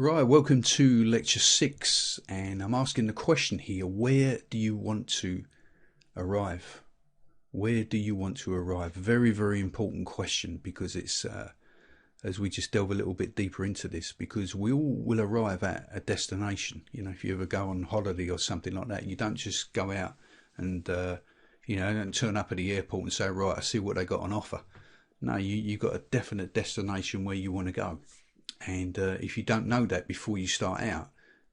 Right, welcome to lecture 6, and I'm asking the question here, where do you want to arrive? Where do you want to arrive? Very, very important question, because it's, as we just delve a little bit deeper into this, because we all will arrive at a destination. You know, if you ever go on holiday or something like that, you don't just go out and, don't turn up at the airport and say, right, I see what they got on offer. No, you've got a definite destination where you want to go. And if you don't know that before you start out,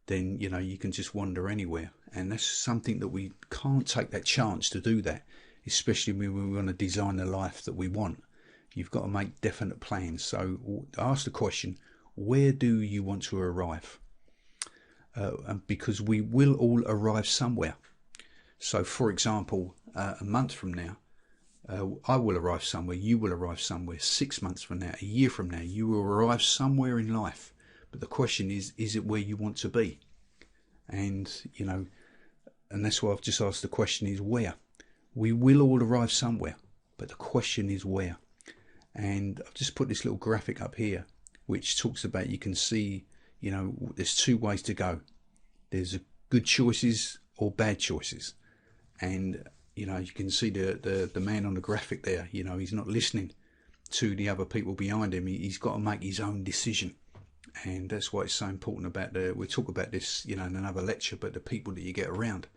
then you can just wander anywhere, and that's something that we can't take that chance to do that, especially when we want to design the life that we want. You've got to make definite plans. So ask the question, where do you want to arrive? Because we will all arrive somewhere. So for example, a month from now, I will arrive somewhere, you will arrive somewhere. 6 months from now, a year from now, you will arrive somewhere in life. But the question is it where you want to be? And, and that's why I've just asked the question is where? We will all arrive somewhere, but the question is where? And I've just put this little graphic up here, which talks about, you can see, there's two ways to go. There's good choices or bad choices. And you can see the man on the graphic there. He's not listening to the other people behind him. He's got to make his own decision, and that's why it's so important about we'll talk about this, in another lecture. But the people that you get around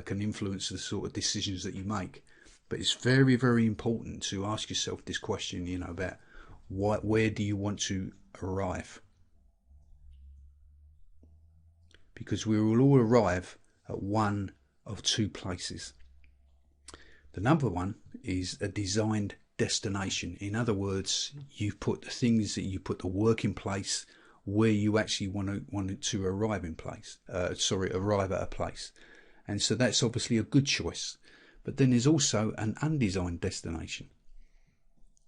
can influence the sort of decisions that you make. But it's very, very important to ask yourself this question, about where do you want to arrive? Because we will all arrive at one of two places. The number one is a designed destination. In other words, you put the things that you put the work in place where you actually want to arrive in place. Arrive at a place. And so that's obviously a good choice. But then there's also an undesigned destination,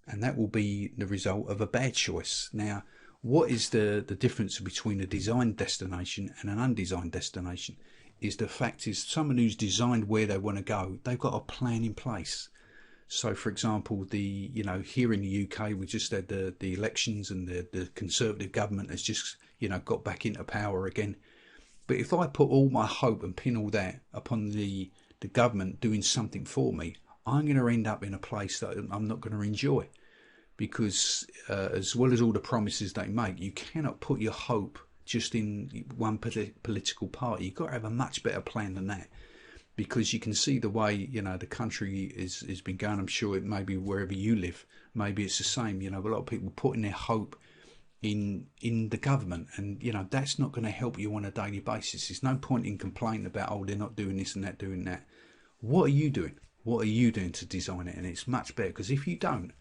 and that will be the result of a bad choice. Now, what is the difference between a designed destination and an undesigned destination? Is the fact is someone who's designed where they want to go, they've got a plan in place. So for example, here in the UK, we just had the elections, and the Conservative government has just got back into power again. But if I put all my hope and pin all that upon the government doing something for me, I'm going to end up in a place that I'm not going to enjoy, because as well as all the promises they make, you cannot put your hope just in one political party. You've got to have a much better plan than that, because you can see the way the country has been going. I'm sure it may be wherever you live, maybe it's the same. A lot of people putting their hope in the government, and that's not going to help you on a daily basis. There's no point in complaining about, oh, they're not doing this and that, doing that. What are you doing? What are you doing to design it? And it's much better, because if you don't,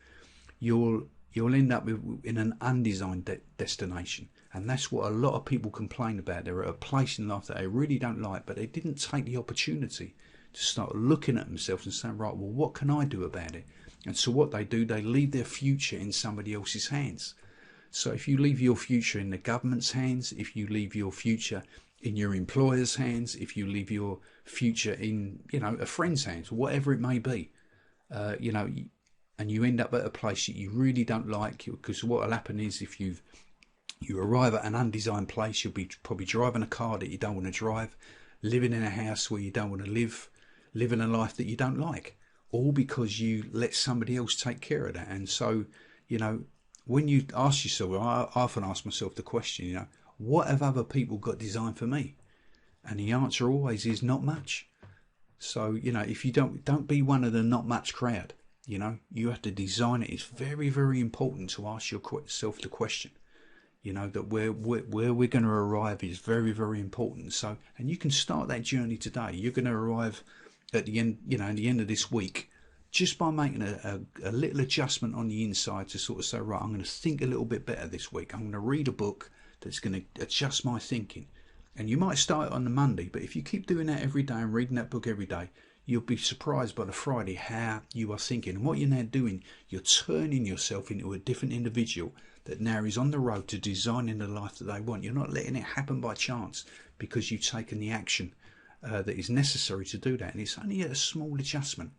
you'll end up in an undesigned destination. And that's what a lot of people complain about. They're at a place in life that they really don't like, but they didn't take the opportunity to start looking at themselves and saying, right, well, what can I do about it? And so what they do, they leave their future in somebody else's hands. So if you leave your future in the government's hands, if you leave your future in your employer's hands, if you leave your future in, a friend's hands, whatever it may be, and you end up at a place that you really don't like, because what will happen is, if you arrive at an undesigned place, you'll be probably driving a car that you don't want to drive, living in a house where you don't want to live, living a life that you don't like, all because you let somebody else take care of that. And so, when you ask yourself, I often ask myself the question, what have other people got designed for me? And the answer always is not much. So, if you don't be one of the not much crowd. You have to design it. It's very, very important to ask yourself the question. That where we're going to arrive is very, very important. So, and you can start that journey today. You're going to arrive at the end, at the end of this week, just by making a little adjustment on the inside to sort of say, right, I'm going to think a little bit better this week. I'm going to read a book that's going to adjust my thinking. And you might start on the Monday, but if you keep doing that every day and reading that book every day, you'll be surprised by the Friday how you are thinking. And what you're now doing, you're turning yourself into a different individual that now is on the road to designing the life that they want. You're not letting it happen by chance, because you've taken the action that is necessary to do that. And it's only a small adjustment.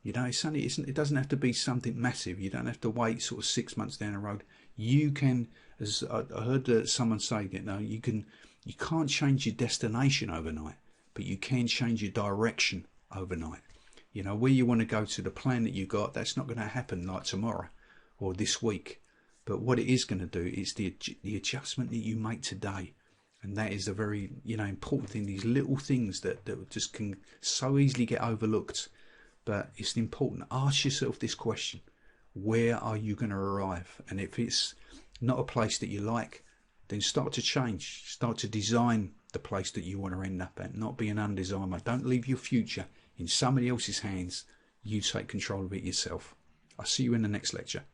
It doesn't have to be something massive. You don't have to wait sort of 6 months down the road. You can, as I heard someone say, you can't change your destination overnight, but you can change your direction overnight. Where you want to go to, the plan that you got, that's not going to happen like tomorrow or this week. But what it is going to do is the adjustment that you make today. And that is a very, important thing. These little things that just can so easily get overlooked. But it's important. Ask yourself this question. Where are you going to arrive? And if it's not a place that you like, then start to change. Start to design the place that you want to end up at. Not be an undesigner. Don't leave your future in somebody else's hands. You take control of it yourself. I'll see you in the next lecture.